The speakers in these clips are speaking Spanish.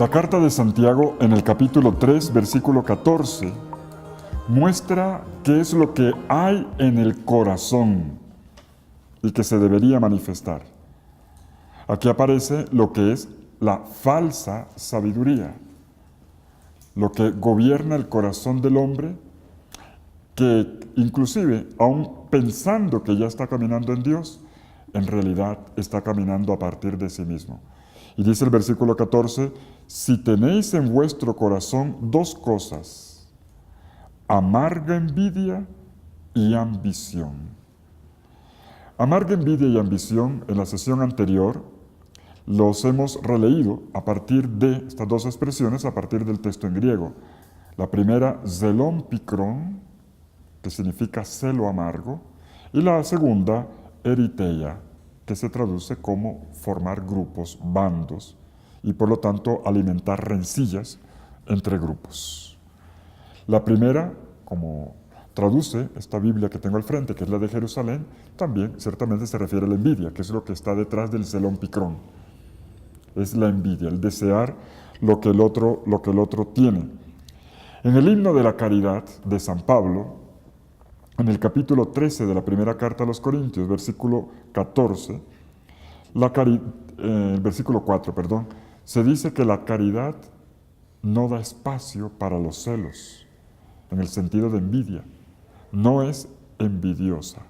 La carta de Santiago en el capítulo 3, versículo 14, muestra qué es lo que hay en el corazón y que se debería manifestar. Aquí aparece lo que es la falsa sabiduría, lo que gobierna el corazón del hombre, que inclusive, aun pensando que ya está caminando en Dios, en realidad está caminando a partir de sí mismo. Y dice el versículo 14, si tenéis en vuestro corazón dos cosas, amarga envidia y ambición. Amarga envidia y ambición, en la sesión anterior, los hemos releído a partir de estas dos expresiones, a partir del texto en griego. La primera, zelón picrón, que significa celo amargo, y la segunda, eriteia, que se traduce como formar grupos, bandos, y por lo tanto alimentar rencillas entre grupos. La primera, como traduce esta Biblia que tengo al frente, que es la de Jerusalén, también ciertamente se refiere a la envidia, que es lo que está detrás del zelón picrón. Es la envidia, el desear lo que el otro tiene. En el himno de la caridad de San Pablo, en el capítulo 13 de la primera carta a los Corintios, versículo 14, el versículo 4, se dice que la caridad no da espacio para los celos, en el sentido de envidia. No es envidiosa.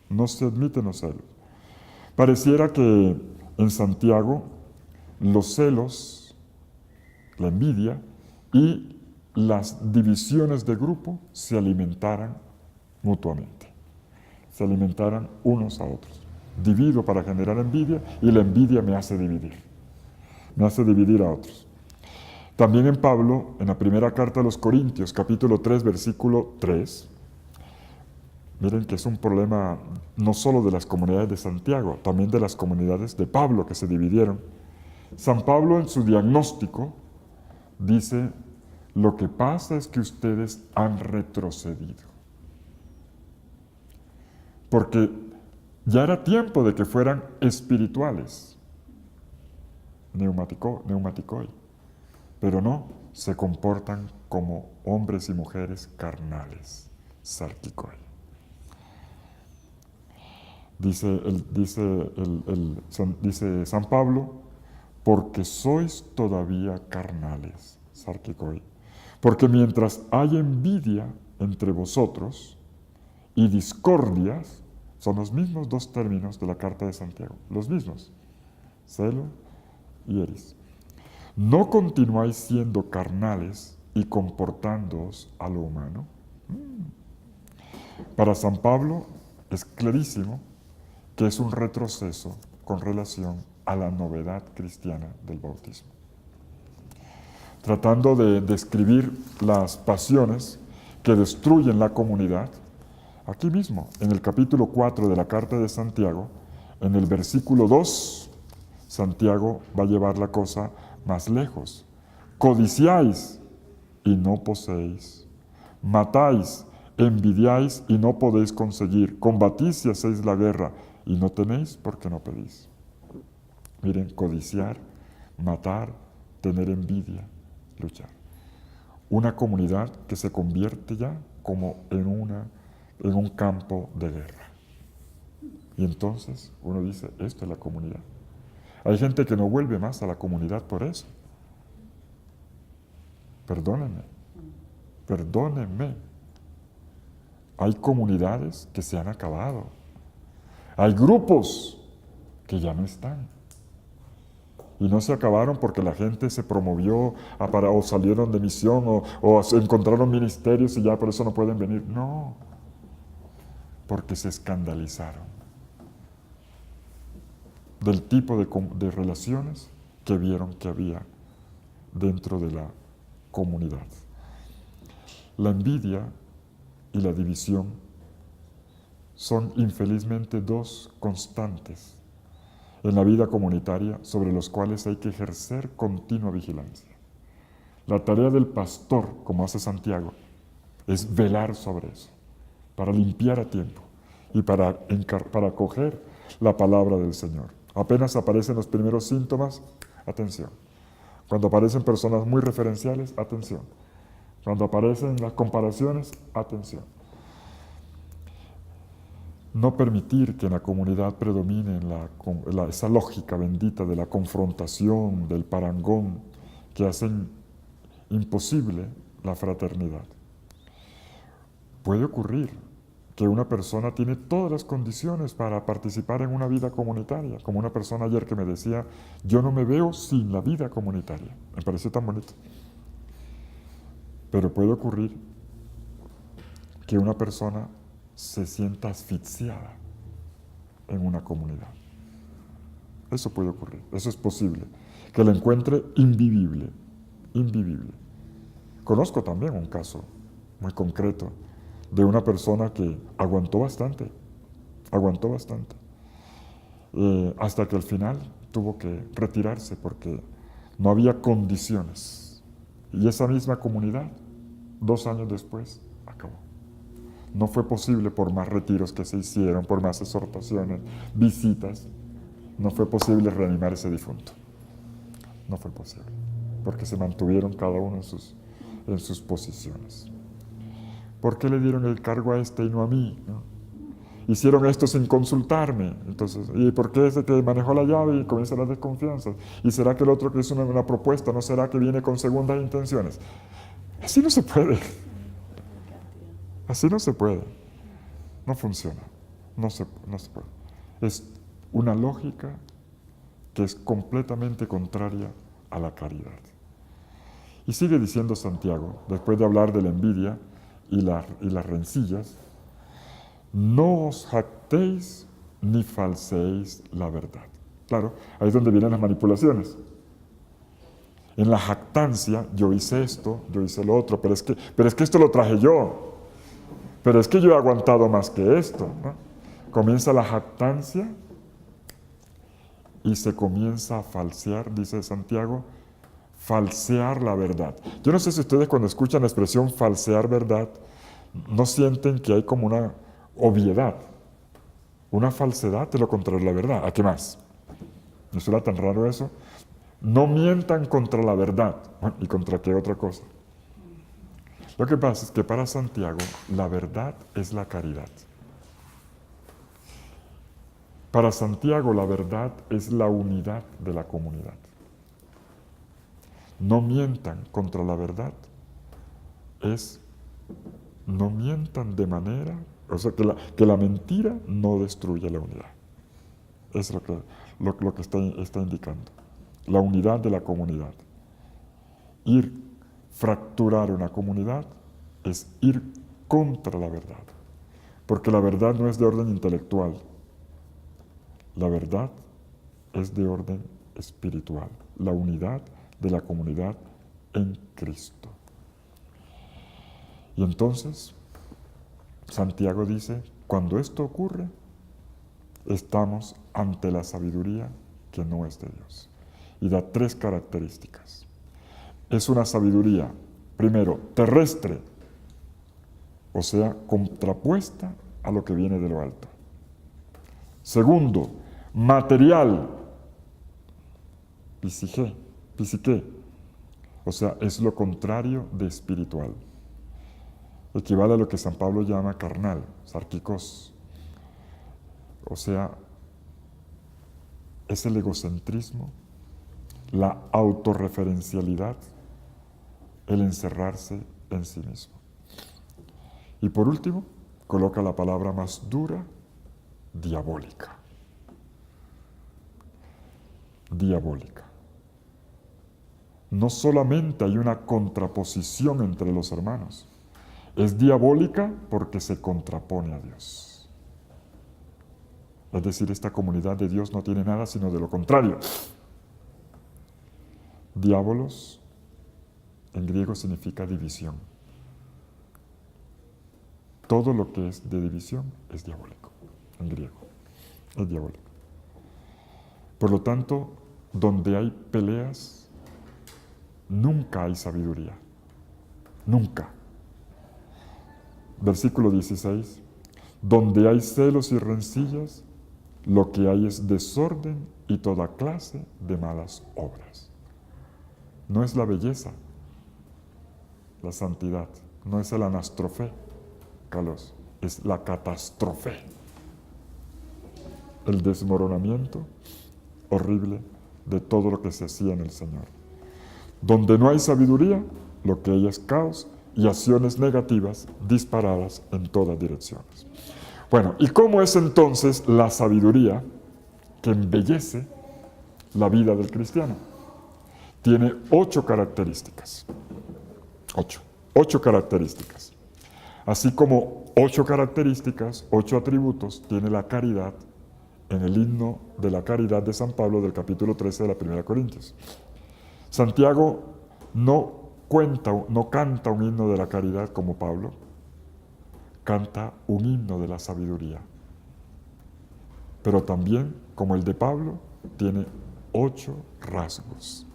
No se admiten los celos. Pareciera que en Santiago los celos, la envidia y las divisiones de grupo se alimentaran mutuamente. Se alimentaran unos a otros. Divido para generar envidia y la envidia me hace dividir. Me hace dividir a otros. También en Pablo, en la primera carta a los Corintios, capítulo 3, versículo 3, miren que es un problema no solo de las comunidades de Santiago, también de las comunidades de Pablo que se dividieron. San Pablo en su diagnóstico dice, lo que pasa es que ustedes han retrocedido. Porque ya era tiempo de que fueran espirituales, neumaticoi, pero no, se comportan como hombres y mujeres carnales, sarkikoi. Dice San Pablo, porque sois todavía carnales, sarkikoi. Porque mientras hay envidia entre vosotros y discordias, son los mismos dos términos de la carta de Santiago, los mismos, celo y eris. ¿No continuáis siendo carnales y comportándoos a lo humano? Para San Pablo es clarísimo que es un retroceso con relación a la novedad cristiana del bautismo. Tratando de describir las pasiones que destruyen la comunidad, aquí mismo, en el capítulo 4 de la carta de Santiago, en el versículo 2, Santiago va a llevar la cosa más lejos. Codiciáis y no poseéis. Matáis, envidiáis y no podéis conseguir. Combatís y hacéis la guerra y no tenéis porque no pedís. Miren, codiciar, matar, tener envidia, luchar. Una comunidad que se convierte ya como en un campo de guerra. Y entonces uno dice, esto es la comunidad. Hay gente que no vuelve más a la comunidad por eso. Perdónenme. Hay comunidades que se han acabado. Hay grupos que ya no están. Y no se acabaron porque la gente se promovió o salieron de misión o encontraron ministerios y ya por eso no pueden venir. No, porque se escandalizaron del tipo de relaciones que vieron que había dentro de la comunidad. La envidia y la división son infelizmente dos constantes en la vida comunitaria sobre los cuales hay que ejercer continua vigilancia. La tarea del pastor, como hace Santiago, es velar sobre eso, para limpiar a tiempo y para acoger la palabra del Señor. Apenas aparecen los primeros síntomas, atención. Cuando aparecen personas muy referenciales, atención. Cuando aparecen las comparaciones, atención. No permitir que en la comunidad predomine esa lógica bendita de la confrontación, del parangón, que hacen imposible la fraternidad. Puede ocurrir que una persona tiene todas las condiciones para participar en una vida comunitaria, como una persona ayer que me decía, yo no me veo sin la vida comunitaria. Me pareció tan bonito. Pero puede ocurrir que una persona se sienta asfixiada en una comunidad. Eso puede ocurrir, eso es posible. Que la encuentre invivible, invivible. Conozco también un caso muy concreto de una persona que aguantó bastante, hasta que al final tuvo que retirarse porque no había condiciones. Y esa misma comunidad, 2 años después, acabó. No fue posible por más retiros que se hicieron, por más exhortaciones, visitas, no fue posible reanimar ese difunto. No fue posible, porque se mantuvieron cada uno en sus posiciones. ¿Por qué le dieron el cargo a este y no a mí? ¿No? Hicieron esto sin consultarme. Entonces, ¿y por qué ese que manejó la llave y comienza las desconfianzas? ¿Y será que el otro que hizo una propuesta no será que viene con segundas intenciones? Así no se puede. Así no se puede. No funciona. No se puede. Es una lógica que es completamente contraria a la caridad. Y sigue diciendo Santiago, después de hablar de la envidia y las rencillas, no os jactéis ni falseéis la verdad. Claro, ahí es donde vienen las manipulaciones. En la jactancia, yo hice esto, yo hice lo otro, pero es que esto lo traje yo. Pero es que yo he aguantado más que esto, ¿no? Comienza la jactancia y se comienza a falsear, dice Santiago, falsear la verdad. Yo no sé si ustedes cuando escuchan la expresión falsear verdad, no sienten que hay como una obviedad. Una falsedad es lo contrario a la verdad. ¿A qué más? ¿No será tan raro eso? No mientan contra la verdad. Bueno, ¿y contra qué otra cosa? Lo que pasa es que para Santiago la verdad es la caridad. Para Santiago la verdad es la unidad de la comunidad. No mientan contra la verdad no mientan de manera, o sea, que la mentira no destruye la unidad. Es lo que está indicando. La unidad de la comunidad. Fracturar una comunidad es ir contra la verdad. Porque la verdad no es de orden intelectual. La verdad es de orden espiritual. La unidad de la comunidad en Cristo. Y entonces, Santiago dice, cuando esto ocurre, estamos ante la sabiduría que no es de Dios. Y da 3 características. Es una sabiduría, primero, terrestre, o sea, contrapuesta a lo que viene de lo alto. Segundo, material, psique, o sea, es lo contrario de espiritual. Equivale a lo que San Pablo llama carnal, sarquicos. O sea, es el egocentrismo, la autorreferencialidad, el encerrarse en sí mismo. Y por último, coloca la palabra más dura, diabólica. Diabólica. No solamente hay una contraposición entre los hermanos, es diabólica porque se contrapone a Dios. Es decir, esta comunidad de Dios no tiene nada sino de lo contrario. Diabolos en griego significa división. Todo lo que es de división es diabólico, en griego. Es diabólico. Por lo tanto, donde hay peleas, nunca hay sabiduría. Nunca. Versículo 16. Donde hay celos y rencillas, lo que hay es desorden y toda clase de malas obras. no es la belleza, la santidad, no es el anastrofé, Carlos, es la catástrofe, el desmoronamiento horrible de todo lo que se hacía en el Señor. Donde no hay sabiduría, lo que hay es caos y acciones negativas disparadas en todas direcciones. Bueno, ¿y cómo es entonces la sabiduría que embellece la vida del cristiano? Tiene 8 características. 8 características. Así como 8 características, 8 atributos tiene la caridad en el himno de la caridad de San Pablo del capítulo 13 de la 1 Corintios. Santiago no canta un himno de la caridad como Pablo, canta un himno de la sabiduría. Pero también, como el de Pablo, tiene 8 rasgos,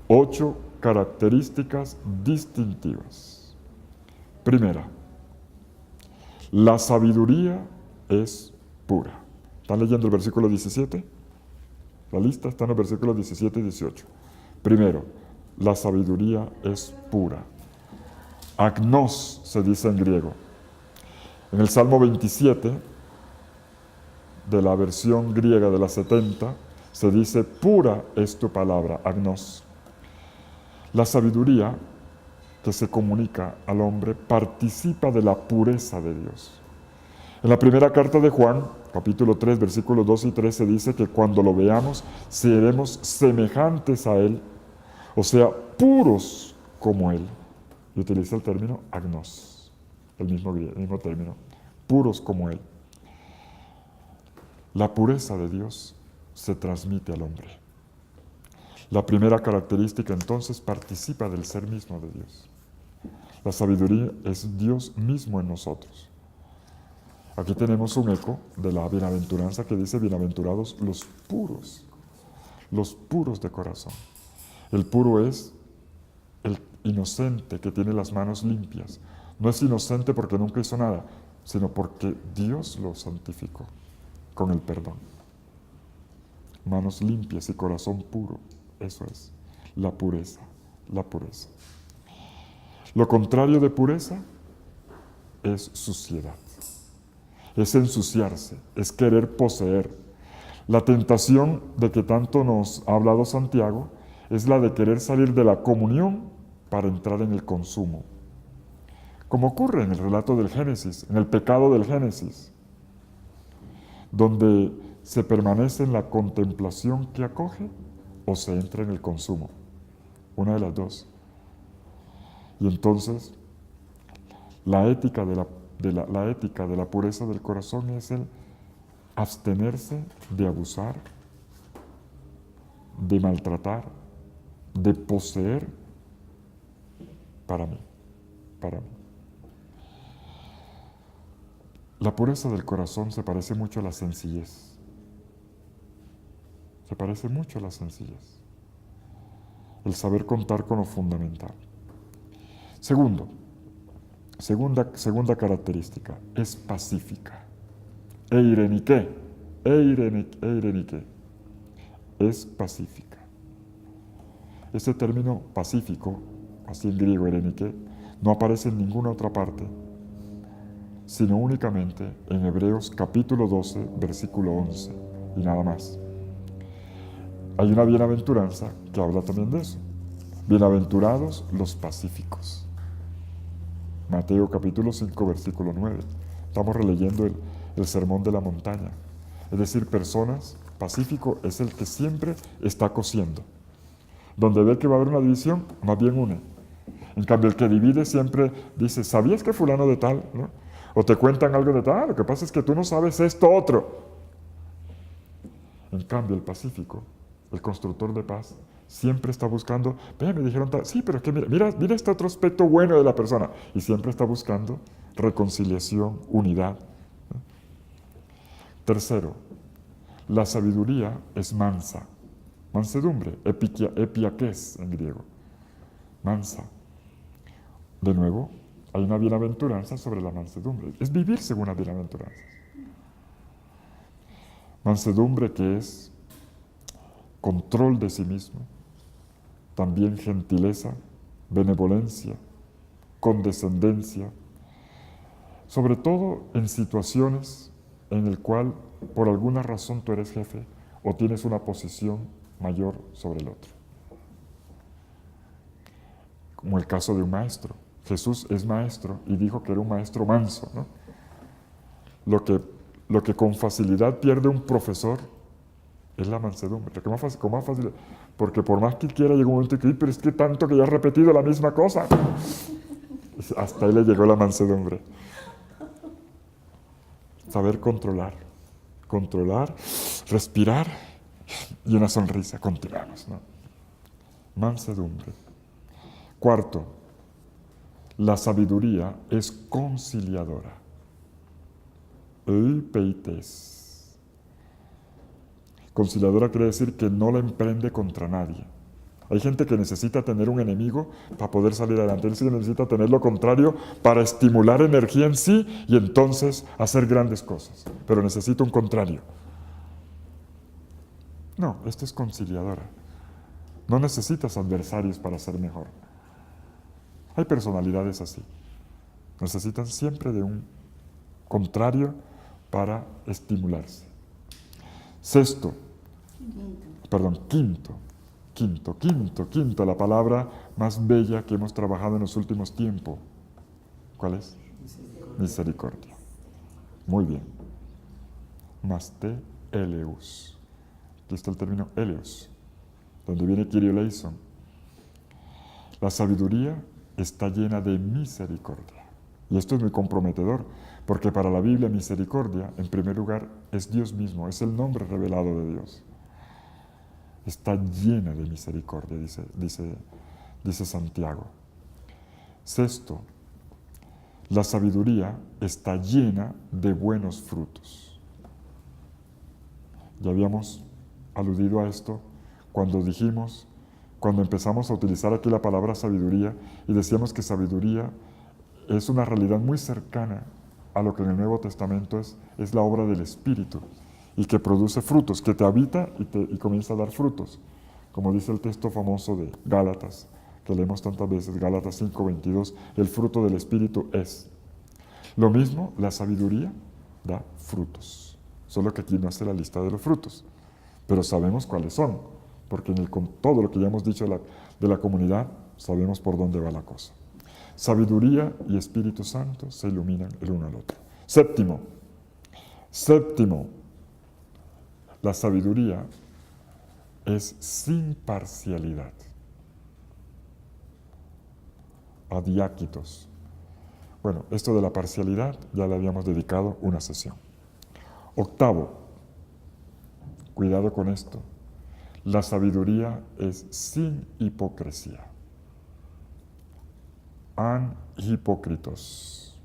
8 características distintivas. Primera, la sabiduría es pura. ¿Están leyendo el versículo 17? La lista está en los versículos 17 y 18. Primero, la sabiduría es pura. Agnos se dice en griego. En el Salmo 27, de la versión griega de la 70, se dice, pura es tu palabra, agnos. La sabiduría que se comunica al hombre participa de la pureza de Dios. En la primera carta de Juan, capítulo 3, versículos 2 y 3, se dice que cuando lo veamos, seremos semejantes a Él, o sea, puros como Él. Y utiliza el término agnos, el mismo término, puros como Él. La pureza de Dios se transmite al hombre. La primera característica entonces participa del ser mismo de Dios. La sabiduría es Dios mismo en nosotros. Aquí tenemos un eco de la bienaventuranza que dice, bienaventurados los puros de corazón. El puro es el inocente que tiene las manos limpias. No es inocente porque nunca hizo nada, sino porque Dios lo santificó con el perdón. Manos limpias y corazón puro, eso es la pureza, la pureza. Lo contrario de pureza es suciedad. Es ensuciarse, es querer poseer. La tentación de que tanto nos ha hablado Santiago es la de querer salir de la comunión para entrar en el consumo. Como ocurre en el relato del Génesis, en el pecado del Génesis, donde se permanece en la contemplación que acoge o se entra en el consumo. Una de las dos. Y entonces, la ética de la pureza del corazón es el abstenerse de abusar, de maltratar, de poseer para mí. La pureza del corazón se parece mucho a la sencillez. Se parece mucho a la sencillez. El saber contar con lo fundamental. Segunda característica, es pacífica. Eireniké, es pacífica. Este término pacífico, así en griego eireniké, no aparece en ninguna otra parte, sino únicamente en Hebreos capítulo 12, versículo 11, y nada más. Hay una bienaventuranza que habla también de eso. Bienaventurados los pacíficos. Mateo capítulo 5, versículo 9. Estamos releyendo el sermón de la montaña. Es decir, pacífico es el que siempre está cosiendo. Donde ve que va a haber una división, más bien une. En cambio, el que divide siempre dice, ¿sabías que fulano de tal? ¿No? O te cuentan algo de tal, lo que pasa es que tú no sabes esto otro. En cambio, el pacífico, el constructor de paz, siempre está buscando, me dijeron tal, sí, pero es que mira este otro aspecto bueno de la persona. Y siempre está buscando reconciliación, unidad. Tercero, la sabiduría es mansa. Mansedumbre, epiakés en griego. Mansa. De nuevo, hay una bienaventuranza sobre la mansedumbre. Es vivir según las bienaventuranzas. Mansedumbre que es control de sí mismo, también gentileza, benevolencia, condescendencia, sobre todo en situaciones en el cual por alguna razón tú eres jefe o tienes una posición mayor sobre el otro. Como el caso de un maestro. Jesús es maestro y dijo que era un maestro manso, ¿no? Lo que con facilidad pierde un profesor es la mansedumbre. Lo que con más facilidad, porque por más que quiera llega un momento que pero es que tanto que ya he repetido la misma cosa. Hasta ahí le llegó la mansedumbre. Saber controlar, respirar y una sonrisa. Continuamos, ¿no? Mansedumbre. Cuarto, la sabiduría es conciliadora. Eupeites. Conciliadora quiere decir que no la emprende contra nadie. Hay gente que necesita tener un enemigo para poder salir adelante. Él sí necesita tener lo contrario para estimular energía en sí y entonces hacer grandes cosas. Pero necesita un contrario. No, esta es conciliadora. No necesitas adversarios para ser mejor. Hay personalidades así. Necesitan siempre de un contrario para estimularse. Quinto, la palabra más bella que hemos trabajado en los últimos tiempos. ¿Cuál es? Misericordia. Muy bien. Maste eleus. Aquí está el término eleus, donde viene Kyrie eleison. La sabiduría está llena de misericordia. Y esto es muy comprometedor, porque para la Biblia misericordia, en primer lugar, es Dios mismo, es el nombre revelado de Dios. Está llena de misericordia, dice Santiago. Sexto, la sabiduría está llena de buenos frutos. Ya habíamos aludido a esto cuando empezamos a utilizar aquí la palabra sabiduría y decíamos que sabiduría es una realidad muy cercana a lo que en el Nuevo Testamento es la obra del Espíritu y que produce frutos, que te habita y comienza a dar frutos. Como dice el texto famoso de Gálatas, que leemos tantas veces, Gálatas 5:22, el fruto del Espíritu es. Lo mismo, la sabiduría da frutos, solo que aquí no hace la lista de los frutos, pero sabemos cuáles son, porque con todo lo que ya hemos dicho de la comunidad, sabemos por dónde va la cosa. Sabiduría y Espíritu Santo se iluminan el uno al otro. Séptimo, la sabiduría es sin parcialidad. Adiáquitos. Bueno, esto de la parcialidad ya le habíamos dedicado una sesión. Octavo, cuidado con esto, la sabiduría es sin hipocresía. An hipócritos,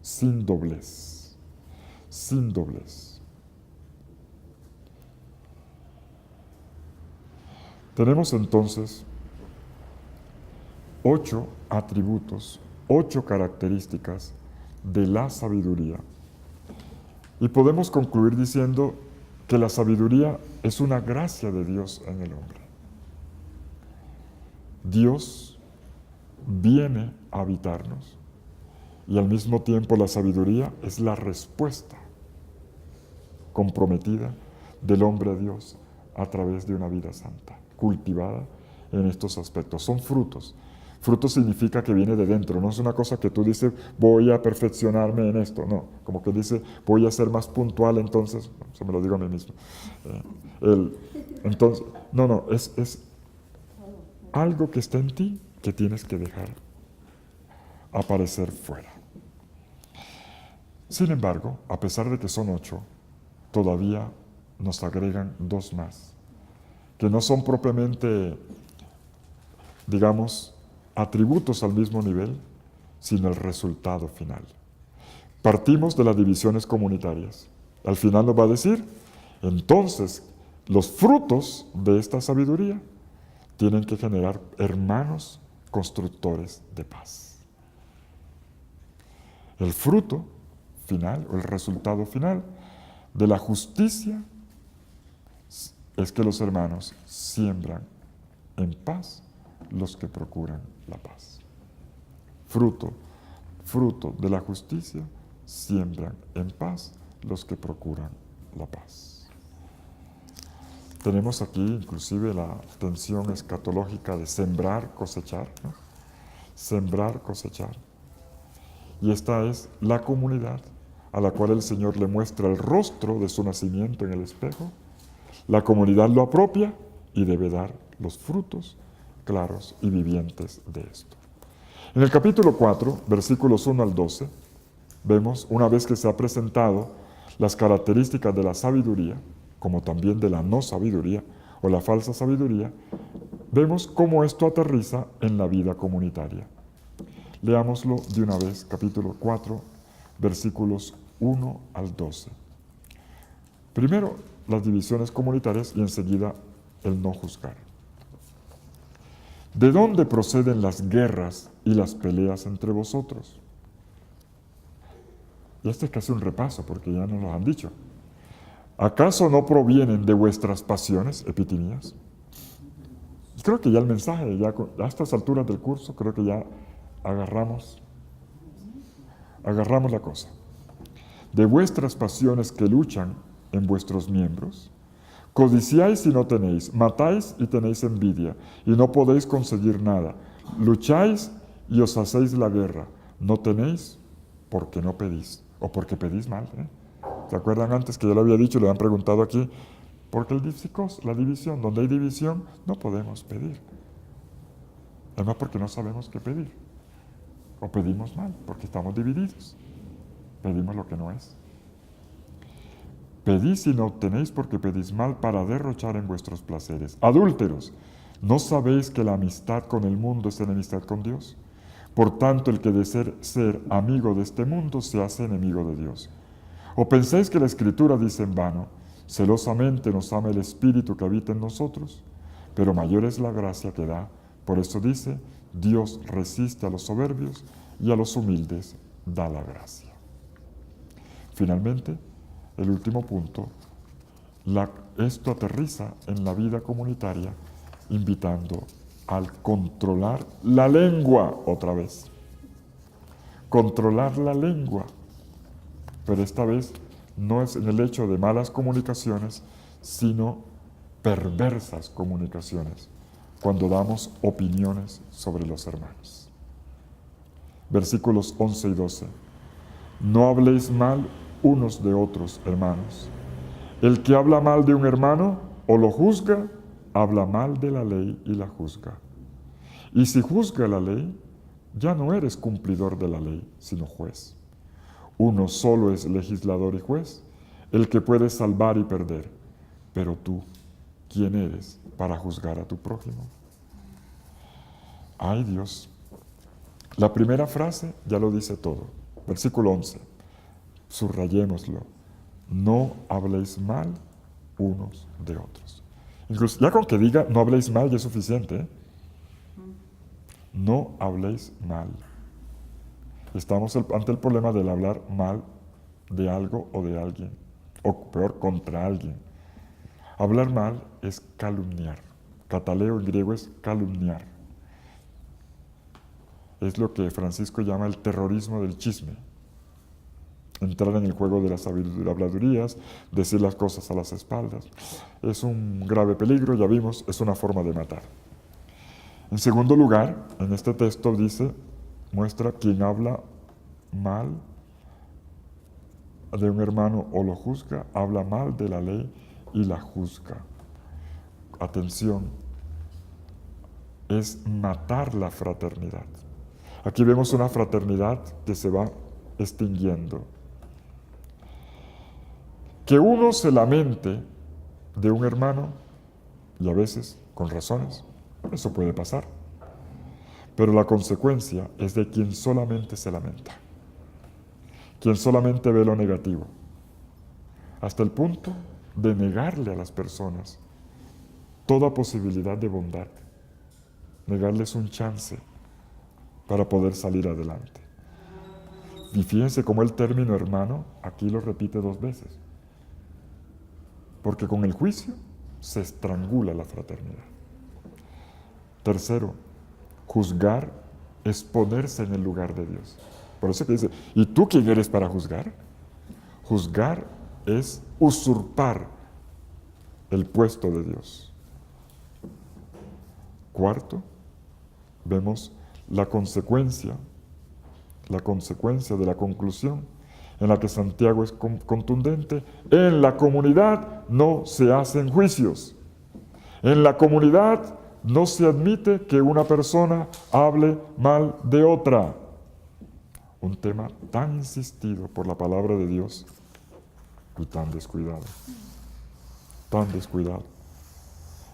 sin doblez, sin doblez. Tenemos entonces 8 atributos, 8 características de la sabiduría. Y podemos concluir diciendo que la sabiduría es una gracia de Dios en el hombre. Dios viene a habitarnos y al mismo tiempo la sabiduría es la respuesta comprometida del hombre a Dios a través de una vida santa, cultivada en estos aspectos. Son frutos. Fruto significa que viene de dentro, no es una cosa que tú dices, voy a perfeccionarme en esto, no, como que dice, voy a ser más puntual, entonces, se me lo digo a mí mismo. Entonces, no, es algo que está en ti que tienes que dejar aparecer fuera. Sin embargo, a pesar de que son 8, todavía nos agregan 2 más, que no son propiamente, digamos, atributos al mismo nivel, sino el resultado final. Partimos de las divisiones comunitarias. Al final nos va a decir, entonces, los frutos de esta sabiduría tienen que generar hermanos constructores de paz. El fruto final, o el resultado final de la justicia es que los hermanos siembran en paz los que procuran la paz. Fruto de la justicia, siembran en paz los que procuran la paz. Tenemos aquí inclusive la tensión escatológica de sembrar, cosechar, ¿no? Sembrar, cosechar. Y esta es la comunidad a la cual el Señor le muestra el rostro de su nacimiento en el espejo. La comunidad lo apropia y debe dar los frutos claros y vivientes de esto. En el capítulo 4, versículos 1 al 12, vemos, una vez que se ha presentado las características de la sabiduría, como también de la no sabiduría o la falsa sabiduría, vemos cómo esto aterriza en la vida comunitaria. Leámoslo de una vez, capítulo 4, versículos 1 al 12. Primero, las divisiones comunitarias y enseguida el no juzgar. ¿De dónde proceden las guerras y las peleas entre vosotros? Y este es casi un repaso, porque ya nos lo han dicho. ¿Acaso no provienen de vuestras pasiones, epitimías? Y creo que ya el mensaje, ya a estas alturas del curso, creo que ya agarramos la cosa. De vuestras pasiones que luchan en vuestros miembros, codiciáis y no tenéis, matáis y tenéis envidia, y no podéis conseguir nada. Lucháis y os hacéis la guerra. No tenéis porque no pedís, o porque pedís mal. ¿Se acuerdan antes que yo lo había dicho, le han preguntado aquí? Porque la división, donde hay división, no podemos pedir. Además porque no sabemos qué pedir. O pedimos mal, porque estamos divididos. Pedimos lo que no es. Pedís y no obtenéis porque pedís mal para derrochar en vuestros placeres. Adúlteros, ¿no sabéis que la amistad con el mundo es enemistad con Dios? Por tanto, el que desea ser amigo de este mundo se hace enemigo de Dios. ¿O pensáis que la Escritura dice en vano, celosamente nos ama el Espíritu que habita en nosotros? Pero mayor es la gracia que da. Por eso dice, Dios resiste a los soberbios y a los humildes da la gracia. Finalmente, el último punto, esto aterriza en la vida comunitaria, invitando al controlar la lengua otra vez. Controlar la lengua. Pero esta vez no es en el hecho de malas comunicaciones, sino perversas comunicaciones, cuando damos opiniones sobre los hermanos. Versículos 11 y 12. No habléis mal unos de otros, hermanos. El que habla mal de un hermano o lo juzga, habla mal de la ley y la juzga. Y si juzga la ley, ya no eres cumplidor de la ley, sino juez. Uno solo es legislador y juez, el que puede salvar y perder. Pero tú, ¿quién eres para juzgar a tu prójimo? Ay Dios. La primera frase ya lo dice todo. Versículo 11. Subrayémoslo. No habléis mal unos de otros. Incluso ya con que diga no habléis mal ya es suficiente. No habléis mal. Estamos ante el problema del hablar mal de algo o de alguien, o peor, contra alguien. Hablar mal es calumniar. Cataleo en griego es calumniar. Es lo que Francisco llama el terrorismo del chisme. Entrar en el juego de las habladurías, decir las cosas a las espaldas. Es un grave peligro, ya vimos, es una forma de matar. En segundo lugar, en este texto muestra quien habla mal de un hermano o lo juzga, habla mal de la ley y la juzga. Atención, es matar la fraternidad. Aquí vemos una fraternidad que se va extinguiendo. Que uno se lamente de un hermano, y a veces con razones, eso puede pasar. Pero la consecuencia es de quien solamente se lamenta, quien solamente ve lo negativo, hasta el punto de negarle a las personas toda posibilidad de bondad, negarles un chance para poder salir adelante. Y fíjense cómo el término hermano aquí lo repite 2 veces, porque con el juicio se estrangula la fraternidad. Tercero, Juzgar es ponerse en el lugar de Dios. Por eso que dice, ¿y tú quién eres para juzgar? Juzgar es usurpar el puesto de Dios. Cuarto, vemos la consecuencia de la conclusión en la que Santiago es contundente. En la comunidad no se hacen juicios. En la comunidad no se admite que una persona hable mal de otra. Un tema tan insistido por la palabra de Dios y tan descuidado. Tan descuidado.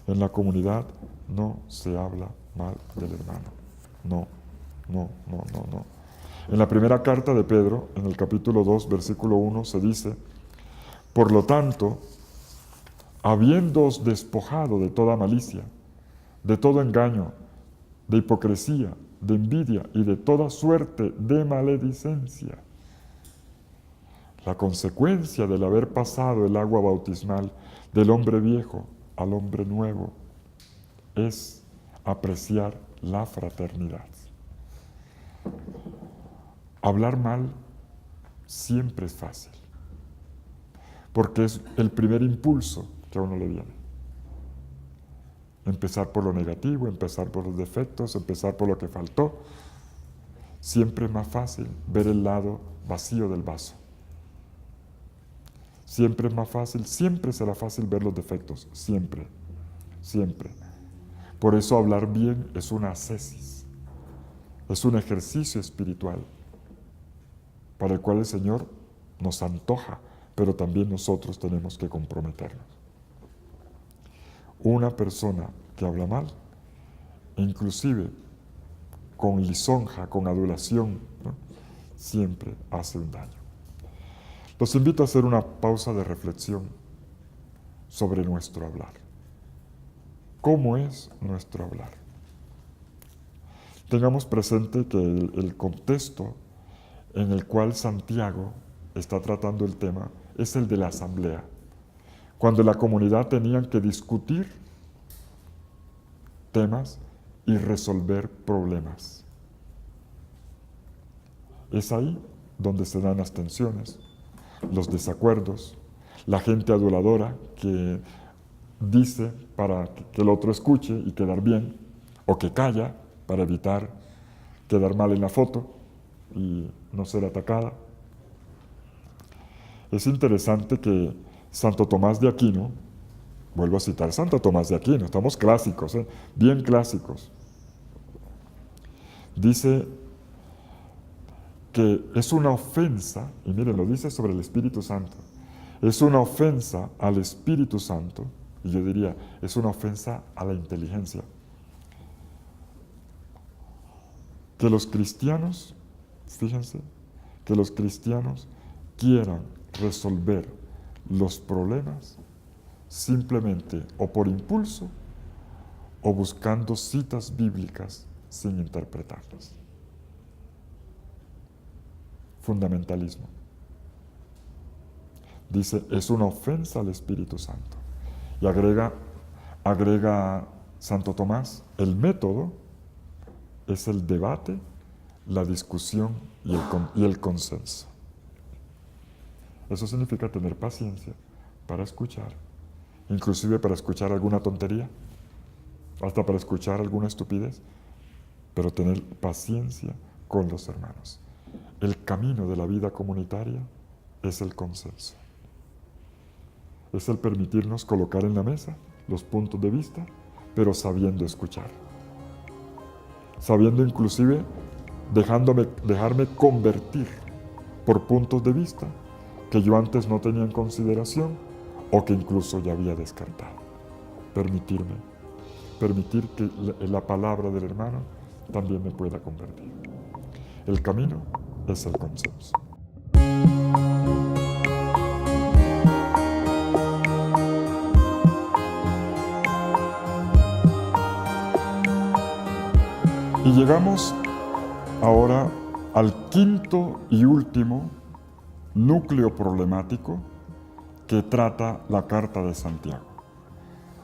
En la comunidad no se habla mal del hermano. No. En la primera carta de Pedro, en el capítulo 2, versículo 1, se dice: por lo tanto, habiéndoos despojado de toda malicia, de todo engaño, de hipocresía, de envidia y de toda suerte de maledicencia. La consecuencia del haber pasado el agua bautismal del hombre viejo al hombre nuevo es apreciar la fraternidad. Hablar mal siempre es fácil, porque es el primer impulso que a uno le viene. Empezar por lo negativo, empezar por los defectos, empezar por lo que faltó. Siempre es más fácil ver el lado vacío del vaso. Siempre es más fácil, siempre será fácil ver los defectos, siempre. Por eso hablar bien es una ascesis, es un ejercicio espiritual para el cual el Señor nos antoja, pero también nosotros tenemos que comprometernos. Una persona que habla mal, inclusive con lisonja, con adulación, ¿no?, siempre hace un daño. Los invito a hacer una pausa de reflexión sobre nuestro hablar. ¿Cómo es nuestro hablar? Tengamos presente que el contexto en el cual Santiago está tratando el tema es el de la asamblea, cuando la comunidad tenían que discutir temas y resolver problemas. Es ahí donde se dan las tensiones, los desacuerdos, la gente aduladora que dice para que el otro escuche y quedar bien, o que calla para evitar quedar mal en la foto y no ser atacada. Es interesante que Santo Tomás de Aquino, vuelvo a citar Santo Tomás de Aquino, estamos clásicos, bien clásicos, dice que es una ofensa, y miren, lo dice sobre el Espíritu Santo, es una ofensa al Espíritu Santo, y yo diría, es una ofensa a la inteligencia, que los cristianos, fíjense, que los cristianos quieran resolver los problemas simplemente o por impulso o buscando citas bíblicas sin interpretarlas. Fundamentalismo. Dice, es una ofensa al Espíritu Santo. Y agrega Santo Tomás, el método es el debate, la discusión y el consenso. Eso significa tener paciencia para escuchar, inclusive para escuchar alguna tontería, hasta para escuchar alguna estupidez, pero tener paciencia con los hermanos. El camino de la vida comunitaria es el consenso. Es el permitirnos colocar en la mesa los puntos de vista, pero sabiendo escuchar. Sabiendo inclusive dejarme convertir por puntos de vista que yo antes no tenía en consideración o que incluso ya había descartado. Permitir que la palabra del hermano también me pueda convertir. El camino es el consenso. Y llegamos ahora al quinto y último núcleo problemático que trata la carta de Santiago.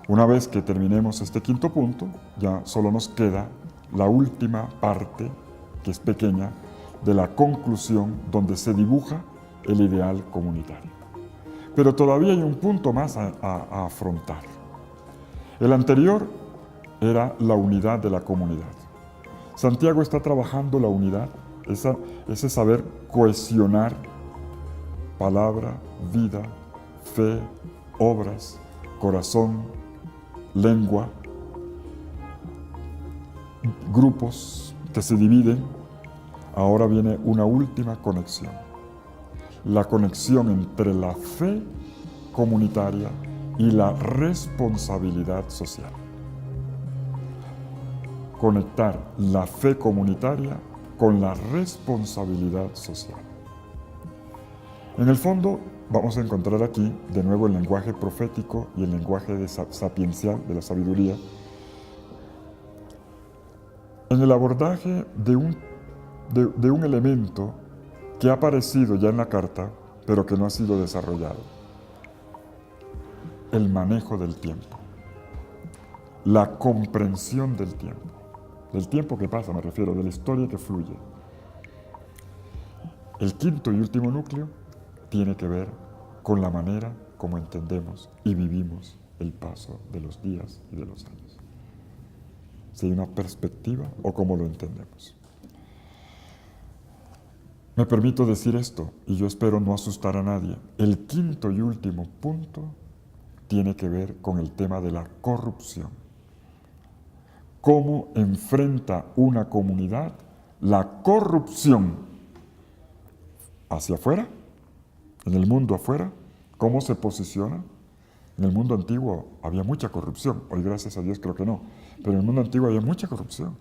Una vez que terminemos este quinto punto, ya solo nos queda la última parte, que es pequeña, de la conclusión donde se dibuja el ideal comunitario. Pero todavía hay un punto más a afrontar. El anterior era la unidad de la comunidad. Santiago está trabajando la unidad, ese saber cohesionar palabra, vida, fe, obras, corazón, lengua, grupos que se dividen. Ahora viene una última conexión, la conexión entre la fe comunitaria y la responsabilidad social. Conectar la fe comunitaria con la responsabilidad social. En el fondo, vamos a encontrar aquí de nuevo el lenguaje profético y el lenguaje sapiencial de la sabiduría en el abordaje de un elemento que ha aparecido ya en la carta, pero que no ha sido desarrollado. El manejo del tiempo. La comprensión del tiempo. Del tiempo que pasa, me refiero, de la historia que fluye. El quinto y último núcleo tiene que ver con la manera como entendemos y vivimos el paso de los días y de los años. Si hay una perspectiva o cómo lo entendemos. Me permito decir esto, y yo espero no asustar a nadie. El quinto y último punto tiene que ver con el tema de la corrupción. ¿Cómo enfrenta una comunidad la corrupción hacia afuera? En el mundo afuera, ¿cómo se posiciona? En el mundo antiguo había mucha corrupción, hoy gracias a Dios creo que no, pero en el mundo antiguo había mucha corrupción.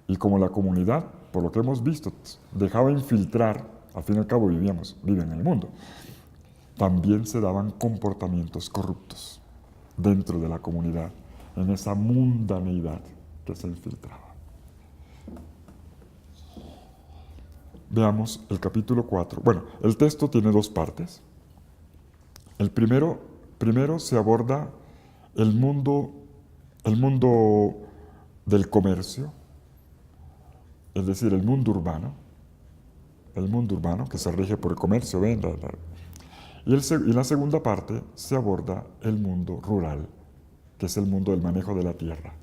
Y como la comunidad, por lo que hemos visto, dejaba infiltrar, al fin y al cabo viven en el mundo, también se daban comportamientos corruptos dentro de la comunidad, en esa mundanidad que se infiltraba. Veamos el capítulo 4. Bueno, el texto tiene dos partes. El primero se aborda el mundo del comercio, es decir, el mundo urbano que se rige por el comercio, venta. Y la segunda parte se aborda el mundo rural, que es el mundo del manejo de la tierra,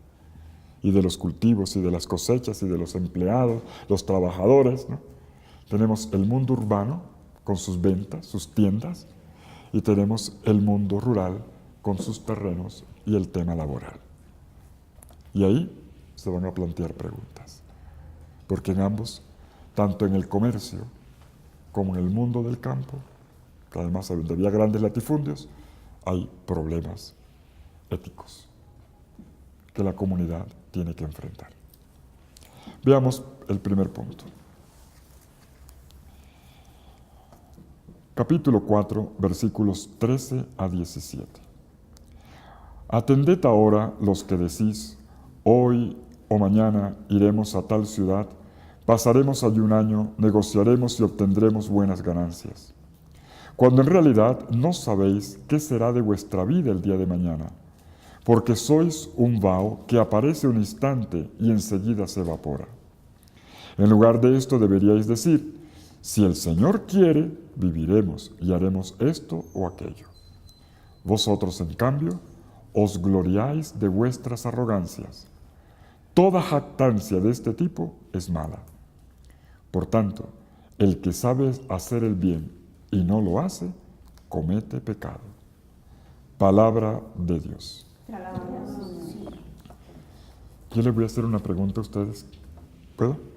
y de los cultivos, y de las cosechas, y de los empleados, los trabajadores, ¿no? Tenemos el mundo urbano con sus ventas, sus tiendas, y tenemos el mundo rural con sus terrenos y el tema laboral. Y ahí se van a plantear preguntas, porque en ambos, tanto en el comercio como en el mundo del campo, que además había grandes latifundios, hay problemas éticos que la comunidad tiene que enfrentar. Veamos el primer punto. Capítulo 4, versículos 13 a 17. Atended ahora los que decís, hoy o mañana iremos a tal ciudad, pasaremos allí un año, negociaremos y obtendremos buenas ganancias. Cuando en realidad no sabéis qué será de vuestra vida el día de mañana, porque sois un vaho que aparece un instante y enseguida se evapora. En lugar de esto deberíais decir, si el Señor quiere, viviremos y haremos esto o aquello. Vosotros, en cambio, os gloriáis de vuestras arrogancias. Toda jactancia de este tipo es mala. Por tanto, el que sabe hacer el bien y no lo hace, comete pecado. Palabra de Dios. Yo les voy a hacer una pregunta a ustedes. ¿Puedo?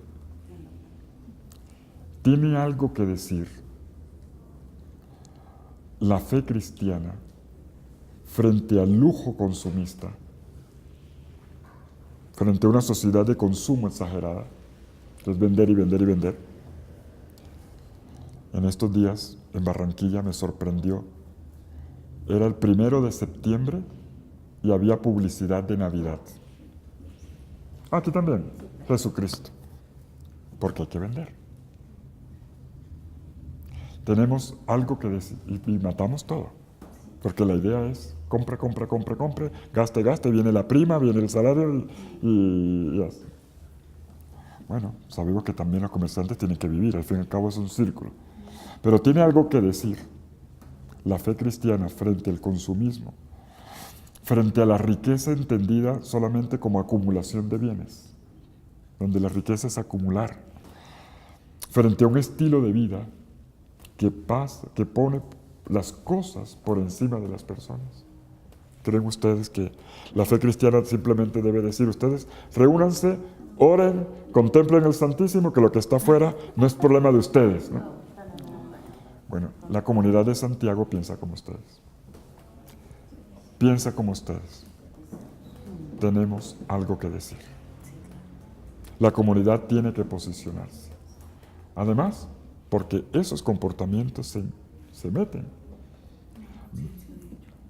¿Tiene algo que decir la fe cristiana frente al lujo consumista, frente a una sociedad de consumo exagerada, que es vender y vender y vender? En estos días, en Barranquilla, me sorprendió. Era el 1 de septiembre y había publicidad de Navidad. Aquí también, Jesucristo. Porque hay que vender. Tenemos algo que decir y matamos todo. Porque la idea es compre, gaste, viene la prima, viene el salario y Bueno, sabemos que también los comerciantes tienen que vivir, al fin y al cabo es un círculo. Pero tiene algo que decir la fe cristiana frente al consumismo, frente a la riqueza entendida solamente como acumulación de bienes, donde la riqueza es acumular, frente a un estilo de vida que pone las cosas por encima de las personas. ¿Creen ustedes que la fe cristiana simplemente debe decir, ustedes reúnanse, oren, contemplen el Santísimo, que lo que está afuera no es problema de ustedes, ¿no? Bueno, la comunidad de Santiago piensa como ustedes. Piensa como ustedes. Tenemos algo que decir. La comunidad tiene que posicionarse. Además, porque esos comportamientos se meten.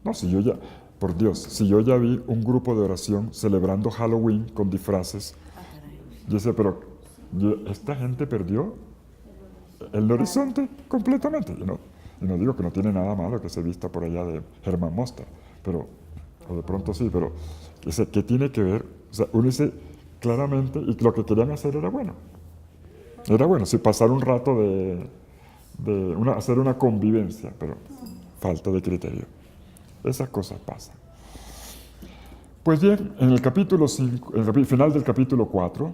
No, si yo ya, por Dios, si yo ya vi un grupo de oración celebrando Halloween con disfraces, yo decía, pero esta gente perdió el horizonte completamente. Y no digo que no tiene nada malo que se vista por allá de Herman Mostar, pero, o de pronto sí, pero ¿qué tiene que ver? O sea, uno dice claramente, y lo que querían hacer era bueno. Era bueno, sí, pasar un rato hacer una convivencia, pero falta de criterio. Esas cosas pasan. Pues bien, en el capítulo 5, en el final del capítulo 4,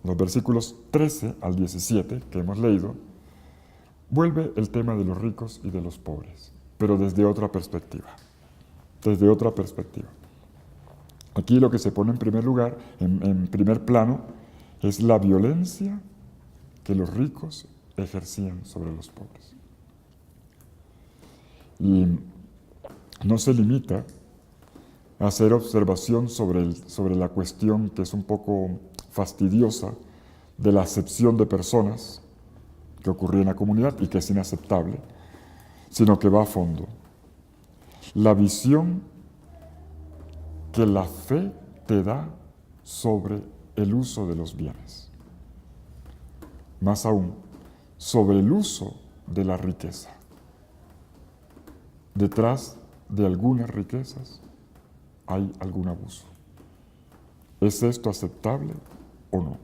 los versículos 13 al 17 que hemos leído, vuelve el tema de los ricos y de los pobres, pero desde otra perspectiva. Desde otra perspectiva. Aquí lo que se pone en primer lugar, en primer plano, es la violencia que los ricos ejercían sobre los pobres. Y no se limita a hacer observación sobre la cuestión que es un poco fastidiosa de la acepción de personas que ocurría en la comunidad y que es inaceptable, sino que va a fondo. La visión que la fe te da sobre el uso de los bienes. Más aún, sobre el uso de la riqueza. Detrás de algunas riquezas hay algún abuso. ¿Es esto aceptable o no?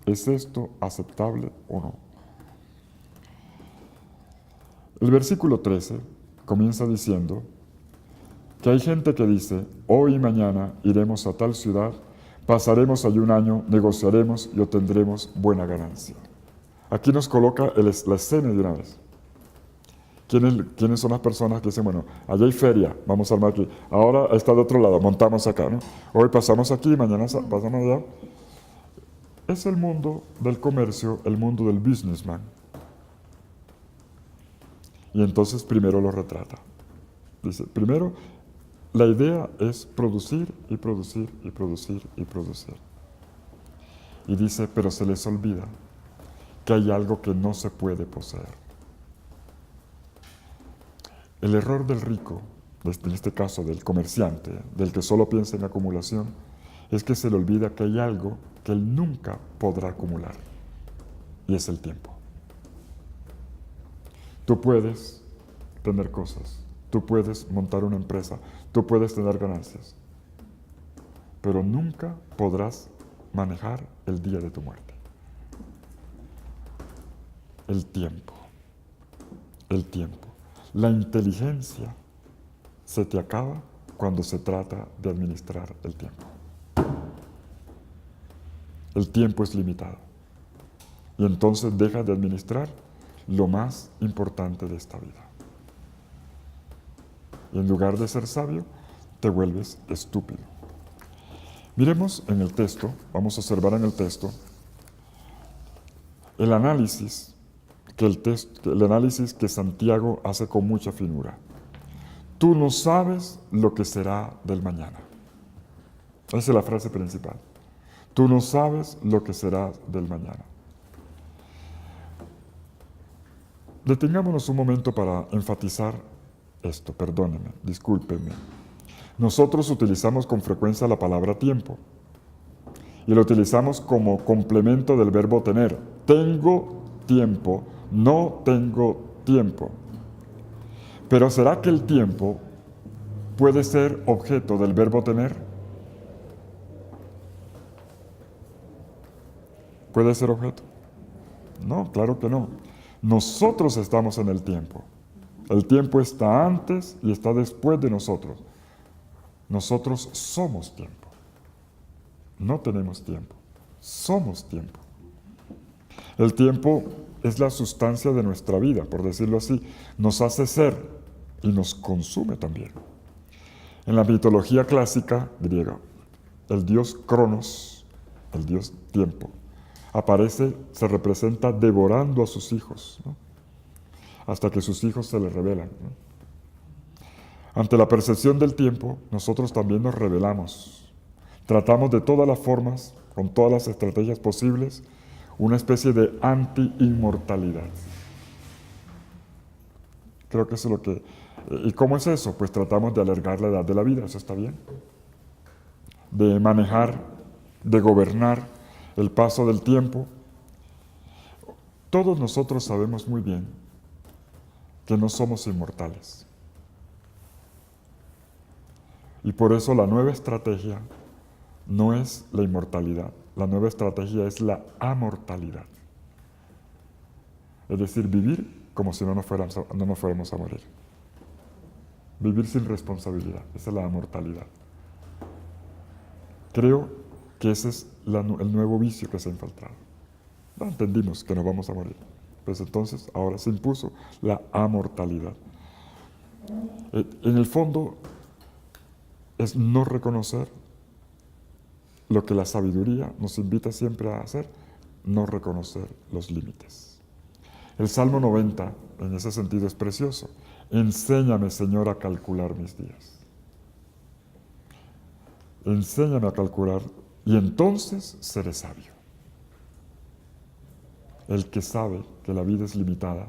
¿Es esto aceptable o no? El versículo 13 comienza diciendo que hay gente que dice, hoy y mañana iremos a tal ciudad, pasaremos allí un año, negociaremos y obtendremos buena ganancia. Aquí nos coloca la escena de una vez. ¿Quiénes son las personas que dicen, bueno, allá hay feria, vamos a armar aquí, ahora está de otro lado, montamos acá, ¿no? Hoy pasamos aquí, mañana pasamos allá. Es el mundo del comercio, el mundo del businessman. Y entonces primero lo retrata. Dice, primero, la idea es producir y producir y producir y producir. Y dice, pero se les olvida que hay algo que no se puede poseer. El error del rico, en este caso del comerciante, del que solo piensa en acumulación, es que se le olvida que hay algo que él nunca podrá acumular, y es el tiempo. Tú puedes tener cosas, tú puedes montar una empresa, tú puedes tener ganancias, pero nunca podrás manejar el día de tu muerte. El tiempo. El tiempo. La inteligencia se te acaba cuando se trata de administrar el tiempo. El tiempo es limitado. Y entonces dejas de administrar lo más importante de esta vida. Y en lugar de ser sabio, te vuelves estúpido. Miremos en el texto, vamos a observar en el texto, el análisis que Santiago hace con mucha finura. Tú no sabes lo que será del mañana. Esa es la frase principal. Tú no sabes lo que será del mañana. Detengámonos un momento para enfatizar esto, perdónenme, discúlpenme. Nosotros utilizamos con frecuencia la palabra tiempo y lo utilizamos como complemento del verbo tener. Tengo tiempo, no tengo tiempo. Pero ¿será que el tiempo puede ser objeto del verbo tener? ¿Puede ser objeto? No, claro que no. Nosotros estamos en el tiempo. El tiempo está antes y está después de nosotros. Nosotros somos tiempo. No tenemos tiempo. Somos tiempo. El tiempo es la sustancia de nuestra vida, por decirlo así. Nos hace ser y nos consume también. En la mitología clásica griega, el dios Cronos, el dios tiempo, aparece, se representa devorando a sus hijos, ¿no? Hasta que sus hijos se le rebelan, ¿no? Ante la percepción del tiempo, nosotros también nos rebelamos. Tratamos de todas las formas, con todas las estrategias posibles, una especie de anti-inmortalidad. Creo que eso es lo que... ¿Y cómo es eso? Pues tratamos de alargar la edad de la vida, eso está bien. De manejar, de gobernar el paso del tiempo. Todos nosotros sabemos muy bien que no somos inmortales. Y por eso la nueva estrategia no es la inmortalidad, la nueva estrategia es la amortalidad. Es decir, vivir como si no nos fuéramos a morir. Vivir sin responsabilidad, esa es la amortalidad. Creo que ese es el nuevo vicio que se ha infiltrado. No entendimos que nos vamos a morir. Pues entonces ahora se impuso la amortalidad. En el fondo es no reconocer lo que la sabiduría nos invita siempre a hacer, no reconocer los límites. El Salmo 90, en ese sentido, es precioso. Enséñame, Señor, a calcular mis días. Enséñame a calcular y entonces seré sabio. El que sabe que la vida es limitada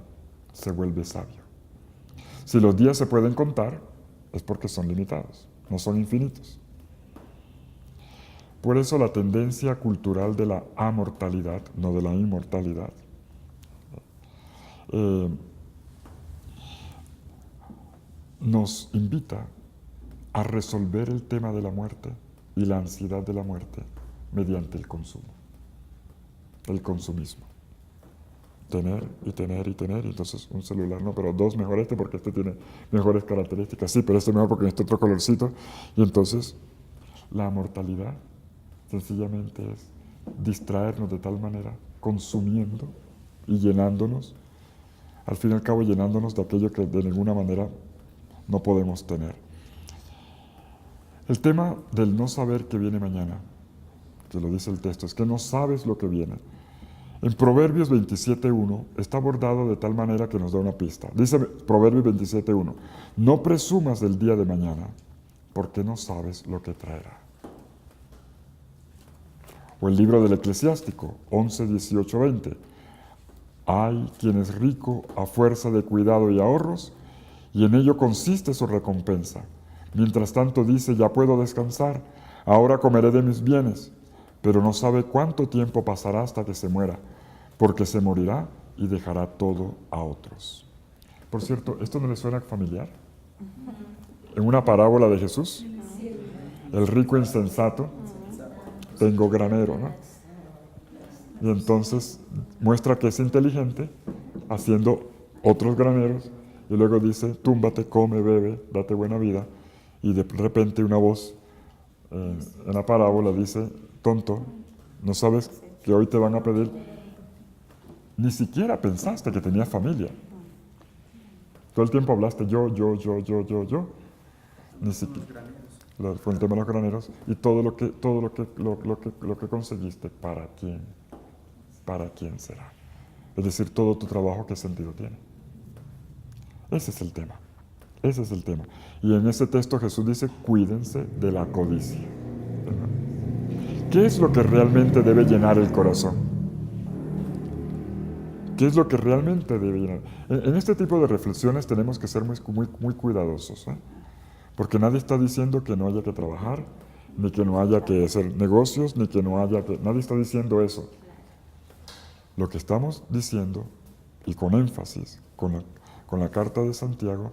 se vuelve sabio. Si los días se pueden contar, es porque son limitados, no son infinitos. Por eso la tendencia cultural de la amortalidad, no de la inmortalidad, nos invita a resolver el tema de la muerte y la ansiedad de la muerte mediante el consumo, el consumismo. Tener y tener y tener, y entonces un celular no, pero dos mejor porque este tiene mejores características, sí, pero este mejor porque este otro colorcito, y entonces la mortalidad sencillamente es distraernos de tal manera, consumiendo y llenándonos, al fin y al cabo llenándonos de aquello que de ninguna manera no podemos tener. El tema del no saber qué viene mañana, que lo dice el texto, es que no sabes lo que viene. En Proverbios 27.1 está abordado de tal manera que nos da una pista. Dice Proverbios 27.1, no presumas del día de mañana, porque no sabes lo que traerá. O el libro del Eclesiástico, 11:18-20. Hay quien es rico a fuerza de cuidado y ahorros, y en ello consiste su recompensa. Mientras tanto dice, ya puedo descansar, ahora comeré de mis bienes, pero no sabe cuánto tiempo pasará hasta que se muera, porque se morirá y dejará todo a otros. Por cierto, ¿esto no le suena familiar? En una parábola de Jesús, el rico insensato, tengo granero, ¿no? Y entonces muestra que es inteligente haciendo otros graneros y luego dice, túmbate, come, bebe, date buena vida, y de repente una voz en la parábola dice, tonto, ¿no sabes que hoy te van a pedir? Ni siquiera pensaste que tenías familia. Todo el tiempo hablaste yo. Ni siquiera. Fue el tema de los graneros. Y todo lo que conseguiste, ¿para quién? ¿Para quién será? Es decir, todo tu trabajo, ¿qué sentido tiene? Ese es el tema. Ese es el tema. Y en ese texto Jesús dice, cuídense de la codicia. ¿Qué es lo que realmente debe llenar el corazón? ¿Qué es lo que realmente debe llenar? En este tipo de reflexiones tenemos que ser muy cuidadosos, ¿eh? Porque nadie está diciendo que no haya que trabajar, ni que no haya que hacer negocios, ni que no haya que... Nadie está diciendo eso. Lo que estamos diciendo, y con énfasis, con la carta de Santiago,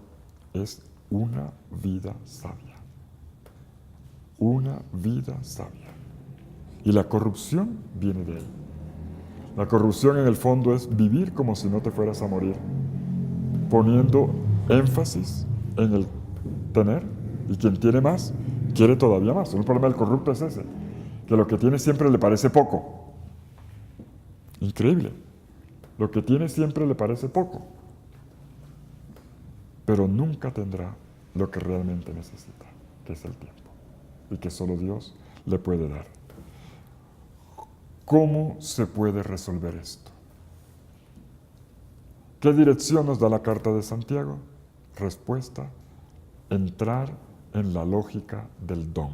es una vida sabia. Una vida sabia. Y la corrupción viene de ahí. La corrupción en el fondo es vivir como si no te fueras a morir, poniendo énfasis en el tener, y quien tiene más, quiere todavía más. El problema del corrupto es ese, que lo que tiene siempre le parece poco. Increíble. Lo que tiene siempre le parece poco, pero nunca tendrá lo que realmente necesita, que es el tiempo, y que solo Dios le puede dar. ¿Cómo se puede resolver esto? ¿Qué dirección nos da la carta de Santiago? Respuesta: entrar en la lógica del don.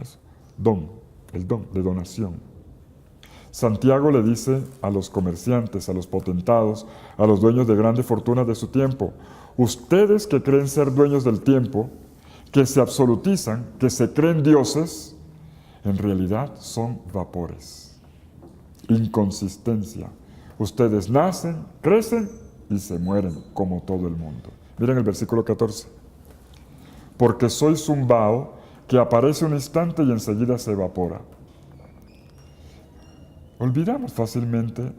Eso. Don, el don de donación. Santiago le dice a los comerciantes, a los potentados, a los dueños de grandes fortunas de su tiempo: ustedes que creen ser dueños del tiempo, que se absolutizan, que se creen dioses, en realidad son vapores. Inconsistencia. Ustedes nacen, crecen y se mueren como todo el mundo. Miren el versículo 14. Porque sois un vaho que aparece un instante y enseguida se evapora. Olvidamos fácilmente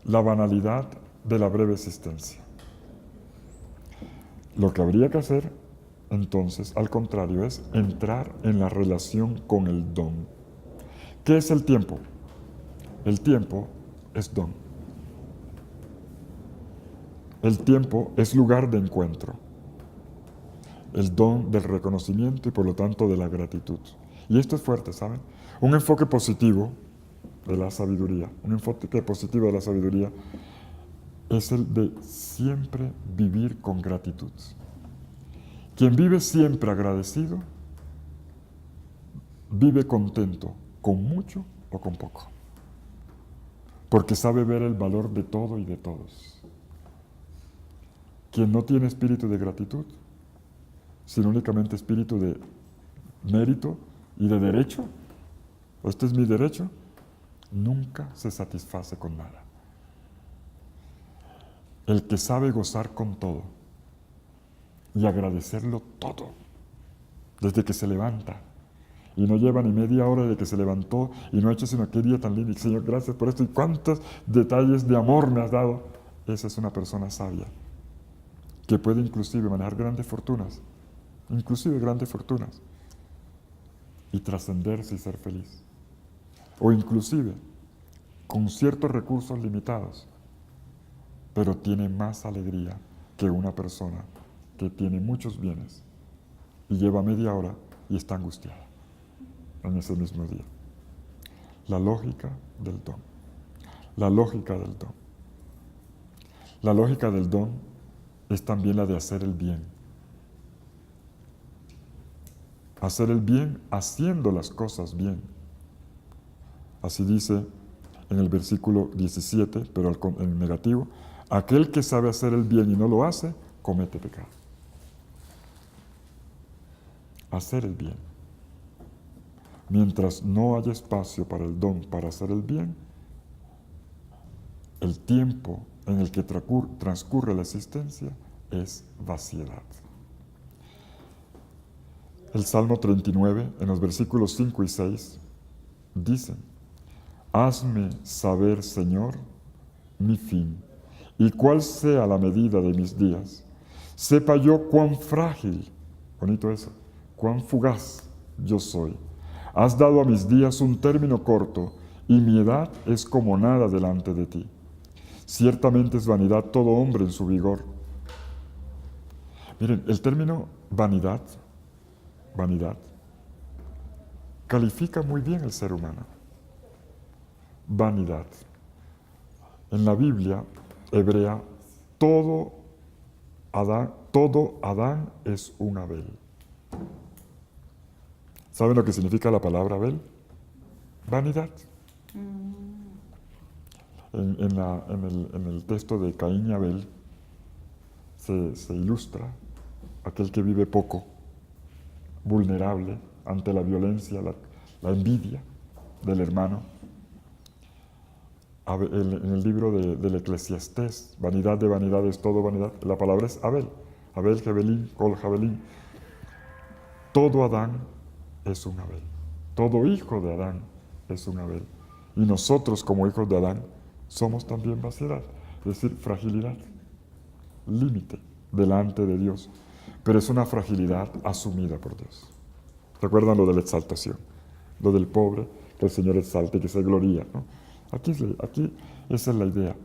la banalidad de la breve existencia. Lo que habría que hacer, entonces, al contrario, es entrar en la relación con el don. ¿Qué es el tiempo? El tiempo es don. El tiempo es lugar de encuentro. El don del reconocimiento y por lo tanto de la gratitud. Y esto es fuerte, ¿saben? Un enfoque positivo de la sabiduría, es el de siempre vivir con gratitud. Quien vive siempre agradecido, vive contento, con mucho o con poco, porque sabe ver el valor de todo y de todos. Quien no tiene espíritu de gratitud, sino únicamente espíritu de mérito y de derecho, este es mi derecho, nunca se satisface con nada. El que sabe gozar con todo y agradecerlo todo, desde que se levanta, y no lleva ni media hora de que se levantó y no ha hecho sino qué día tan lindo, Señor, gracias por esto y cuántos detalles de amor me has dado. Esa es una persona sabia, que puede inclusive manejar grandes fortunas, y trascenderse y ser feliz. O inclusive con ciertos recursos limitados, pero tiene más alegría que una persona que tiene muchos bienes y lleva media hora y está angustiada en ese mismo día. La lógica del don. La lógica del don. La lógica del don es también la de hacer el bien. Hacer el bien haciendo las cosas bien. Así dice en el versículo 17, pero en negativo: aquel que sabe hacer el bien y no lo hace, comete pecado. Hacer el bien. Mientras no haya espacio para el don para hacer el bien, el tiempo en el que transcurre la existencia es vaciedad. El Salmo 39, en los versículos 5 y 6, dice: hazme saber, Señor, mi fin, y cuál sea la medida de mis días. Sepa yo cuán frágil, bonito eso, cuán fugaz yo soy. Has dado a mis días un término corto, y mi edad es como nada delante de ti. Ciertamente es vanidad todo hombre en su vigor. Miren, el término vanidad, califica muy bien el ser humano. Vanidad. En la Biblia hebrea, todo Adán es un Abel. ¿Saben lo que significa la palabra Abel? Vanidad. En el texto de Caín y Abel se ilustra aquel que vive poco, vulnerable ante la violencia, la envidia del hermano. En el libro del Eclesiastés, vanidad de vanidades, todo vanidad, la palabra es Abel. Abel, Jabelín, Col, Jabelín. Todo Adán es un Abel. Todo hijo de Adán es un Abel. Y nosotros, como hijos de Adán, somos también vaciedad, es decir, fragilidad, límite delante de Dios. Pero es una fragilidad asumida por Dios. ¿Recuerdan lo de la exaltación? Lo del pobre, que el Señor exalte, que se gloría, ¿no? Aquí esa es la idea.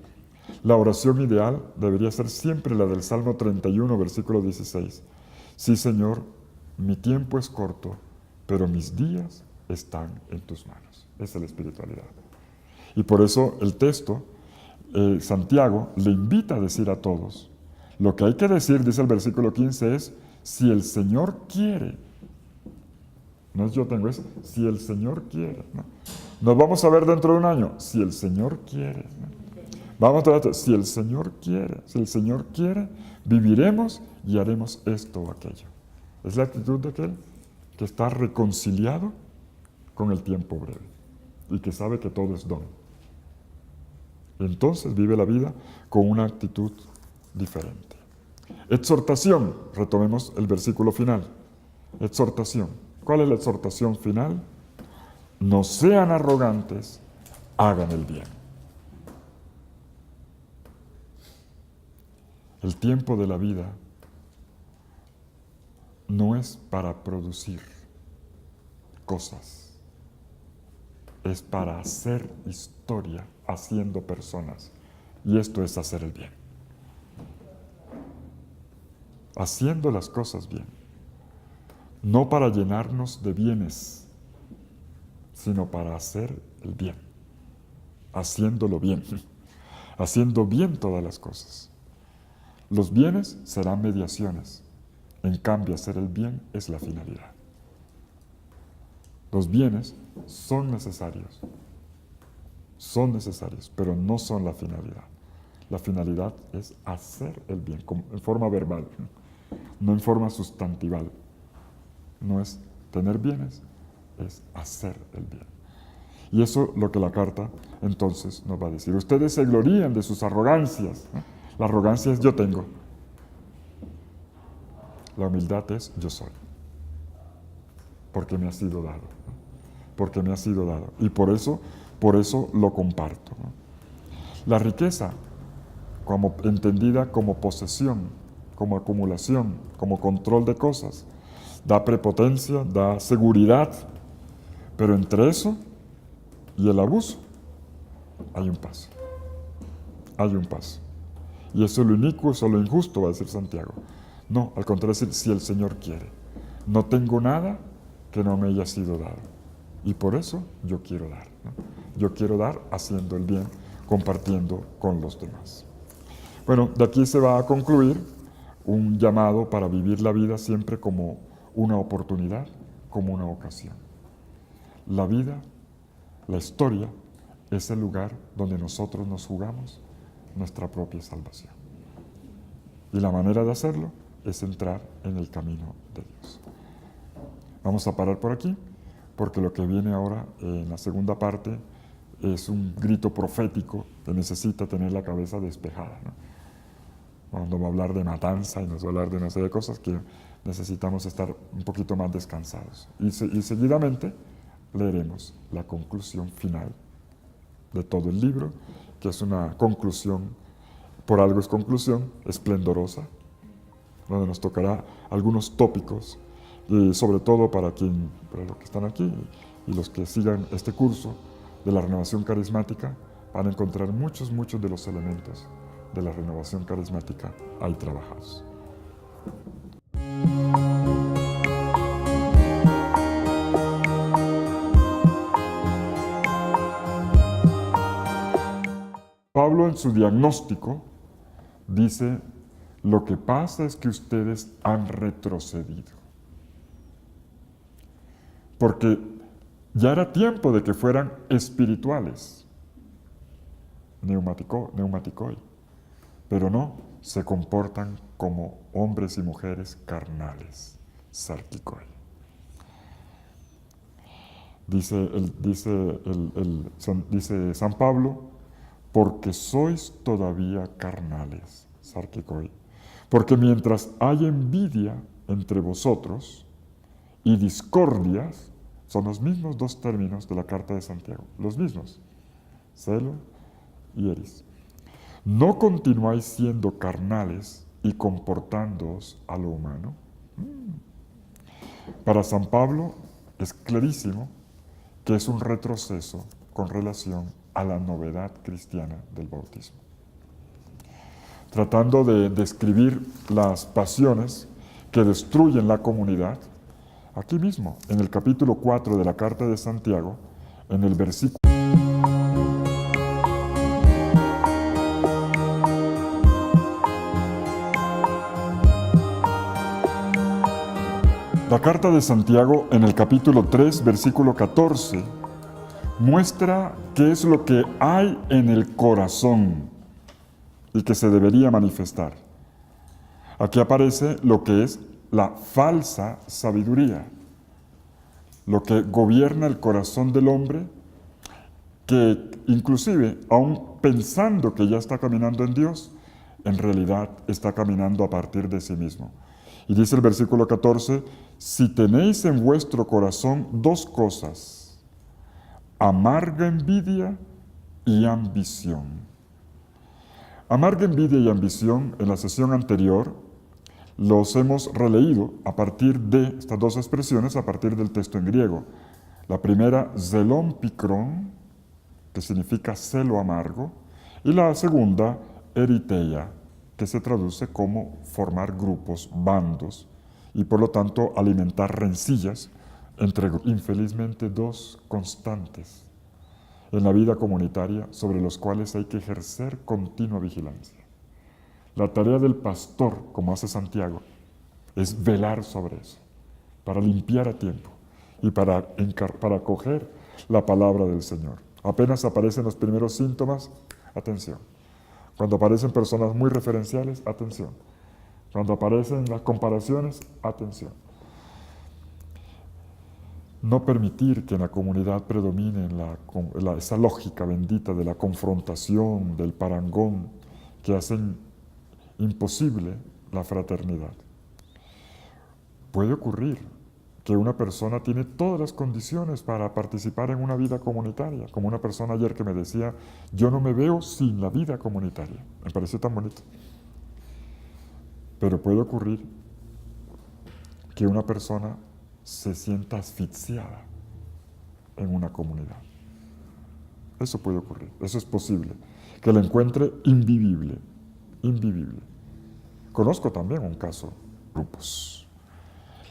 La oración ideal debería ser siempre la del Salmo 31, versículo 16. Sí, Señor, mi tiempo es corto, pero mis días están en tus manos. Esa es la espiritualidad. Y por eso el texto, Santiago, le invita a decir a todos, lo que hay que decir, dice el versículo 15, es, si el Señor quiere. No es yo tengo, es si el Señor quiere, ¿no? Nos vamos a ver dentro de un año, si el Señor quiere, ¿no? Vamos a ver, si el Señor quiere, viviremos y haremos esto o aquello. Es la actitud de aquel que está reconciliado con el tiempo breve y que sabe que todo es don. Entonces vive la vida con una actitud diferente. Exhortación, retomemos el versículo final. Exhortación. ¿Cuál es la exhortación final? No sean arrogantes, hagan el bien. El tiempo de la vida no es para producir cosas, es para hacer historia haciendo personas. Y esto es hacer el bien. Haciendo las cosas bien. No para llenarnos de bienes, sino para hacer el bien. Haciéndolo bien. Haciendo bien todas las cosas. Los bienes serán mediaciones. En cambio, hacer el bien es la finalidad. Los bienes son necesarios, pero no son la finalidad. La finalidad es hacer el bien, en forma verbal, no en forma sustantival. No es tener bienes, es hacer el bien. Y eso es lo que la carta entonces nos va a decir. Ustedes se glorían de sus arrogancias, ¿no? La arrogancia es yo tengo. La humildad es yo soy. Porque me ha sido dado, ¿no? Porque me ha sido dado. Y por eso lo comparto, ¿no? La riqueza, como entendida como posesión, como acumulación, como control de cosas, da prepotencia, da seguridad, pero entre eso y el abuso hay un paso. Hay un paso. Y eso es lo inicuo, eso es lo injusto, va a decir Santiago. No, al contrario, es decir, si el Señor quiere. No tengo nada que no me haya sido dado. Y por eso yo quiero dar, ¿no? Yo quiero dar haciendo el bien, compartiendo con los demás. Bueno, de aquí se va a concluir un llamado para vivir la vida siempre como una oportunidad, como una ocasión. La vida, la historia, es el lugar donde nosotros nos jugamos nuestra propia salvación. Y la manera de hacerlo es entrar en el camino de Dios. Vamos a parar por aquí, porque lo que viene ahora en la segunda parte es un grito profético que necesita tener la cabeza despejada, ¿no? Cuando va a hablar de matanza y nos va a hablar de una serie de cosas que necesitamos estar un poquito más descansados. Y seguidamente leeremos la conclusión final de todo el libro, que es una conclusión, por algo es conclusión, esplendorosa, donde nos tocará algunos tópicos, sobre todo para los que están aquí y los que sigan este curso de la renovación carismática, van a encontrar muchos de los elementos de la renovación carismática ahí trabajados. Pablo en su diagnóstico dice, lo que pasa es que ustedes han retrocedido. Porque ya era tiempo de que fueran espirituales, neumaticoi, pero no, se comportan como hombres y mujeres carnales, sarkikoi. Dice San Pablo, porque sois todavía carnales, sarkikoi. Porque mientras hay envidia entre vosotros y discordias, son los mismos dos términos de la carta de Santiago, los mismos. celo y eris. ¿No continuáis siendo carnales y comportándoos a lo humano? Para San Pablo es clarísimo que es un retroceso con relación a la novedad cristiana del bautismo. Tratando de describir las pasiones que destruyen la comunidad, aquí mismo, en el capítulo 4 de la carta de Santiago, en el versículo La carta de Santiago, en el capítulo 3, versículo 14, muestra qué es lo que hay en el corazón y que se debería manifestar. Aquí aparece lo que es la falsa sabiduría, lo que gobierna el corazón del hombre, que inclusive, aun pensando que ya está caminando en Dios, en realidad está caminando a partir de sí mismo. Y dice el versículo 14, si tenéis en vuestro corazón dos cosas, amarga envidia y ambición. Amarga envidia y ambición, en la sesión anterior, los hemos releído a partir de estas dos expresiones, a partir del texto en griego. La primera, zelón pikrón, que significa celo amargo, y la segunda, eriteia, que se traduce como formar grupos, bandos, y por lo tanto alimentar rencillas entre infelizmente dos constantes en la vida comunitaria sobre los cuales hay que ejercer continua vigilancia. La tarea del pastor, como hace Santiago, es velar sobre eso, para limpiar a tiempo y para acoger la palabra del Señor. Apenas aparecen los primeros síntomas, atención. Cuando aparecen personas muy referenciales, atención. Cuando aparecen las comparaciones, atención. No permitir que en la comunidad predomine esa lógica bendita de la confrontación, del parangón, que hacen imposible la fraternidad. Puede ocurrir que una persona tiene todas las condiciones para participar en una vida comunitaria, como una persona ayer que me decía, yo no me veo sin la vida comunitaria. Me pareció tan bonito. Pero puede ocurrir que una persona se sienta asfixiada en una comunidad. Eso puede ocurrir, eso es posible. Que la encuentre invivible, invivible. Conozco también un caso, grupos.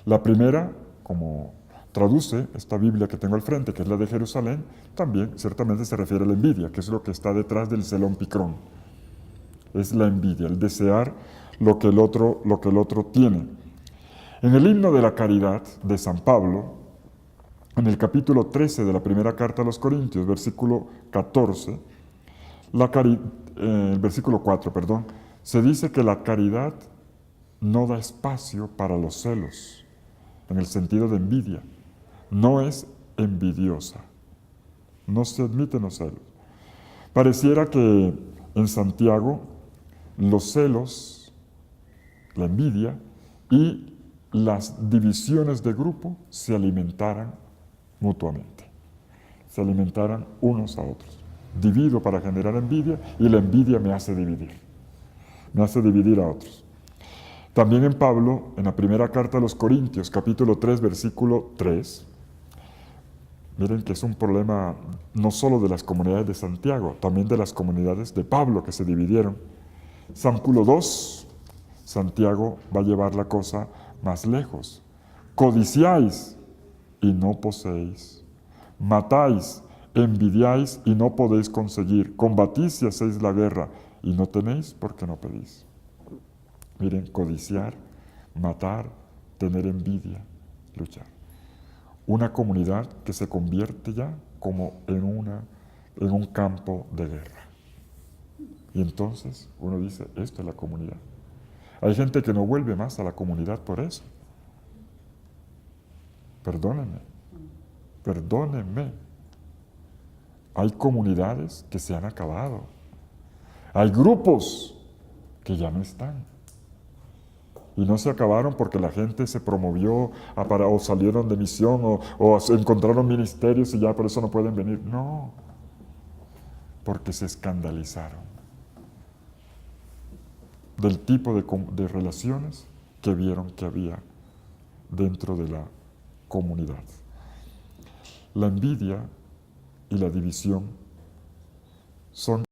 La primera, como traduce esta Biblia que tengo al frente, que es la de Jerusalén, también ciertamente se refiere a la envidia, que es lo que está detrás del zelón pikrón. Es la envidia, el desear lo que el otro tiene. En el himno de la caridad de San Pablo, en el capítulo 13 de la primera carta a los Corintios, versículo 14, el versículo 4, se dice que la caridad no da espacio para los celos, en el sentido de envidia. No es envidiosa. No se admiten los celos. Pareciera que en Santiago los celos, la envidia y las divisiones de grupo se alimentaran mutuamente. Se alimentaran unos a otros. Divido para generar envidia y la envidia me hace dividir. Me hace dividir a otros. También en Pablo, en la primera carta a los Corintios, capítulo 3, versículo 3, miren que es un problema no solo de las comunidades de Santiago, también de las comunidades de Pablo que se dividieron. Sanculo 2, Santiago va a llevar la cosa más lejos. Codiciáis y no poseéis. Matáis, envidiáis y no podéis conseguir. Combatís y hacéis la guerra y no tenéis porque no pedís. Miren, codiciar, matar, tener envidia, luchar. Una comunidad que se convierte ya como en un campo de guerra. Y entonces uno dice, esto es la comunidad. Hay gente que no vuelve más a la comunidad por eso. Perdónenme. Hay comunidades que se han acabado. Hay grupos que ya no están. Y no se acabaron porque la gente se promovió o salieron de misión o encontraron ministerios y ya por eso no pueden venir. No. porque se escandalizaron del tipo de relaciones que vieron que había dentro de la comunidad. La envidia y la división son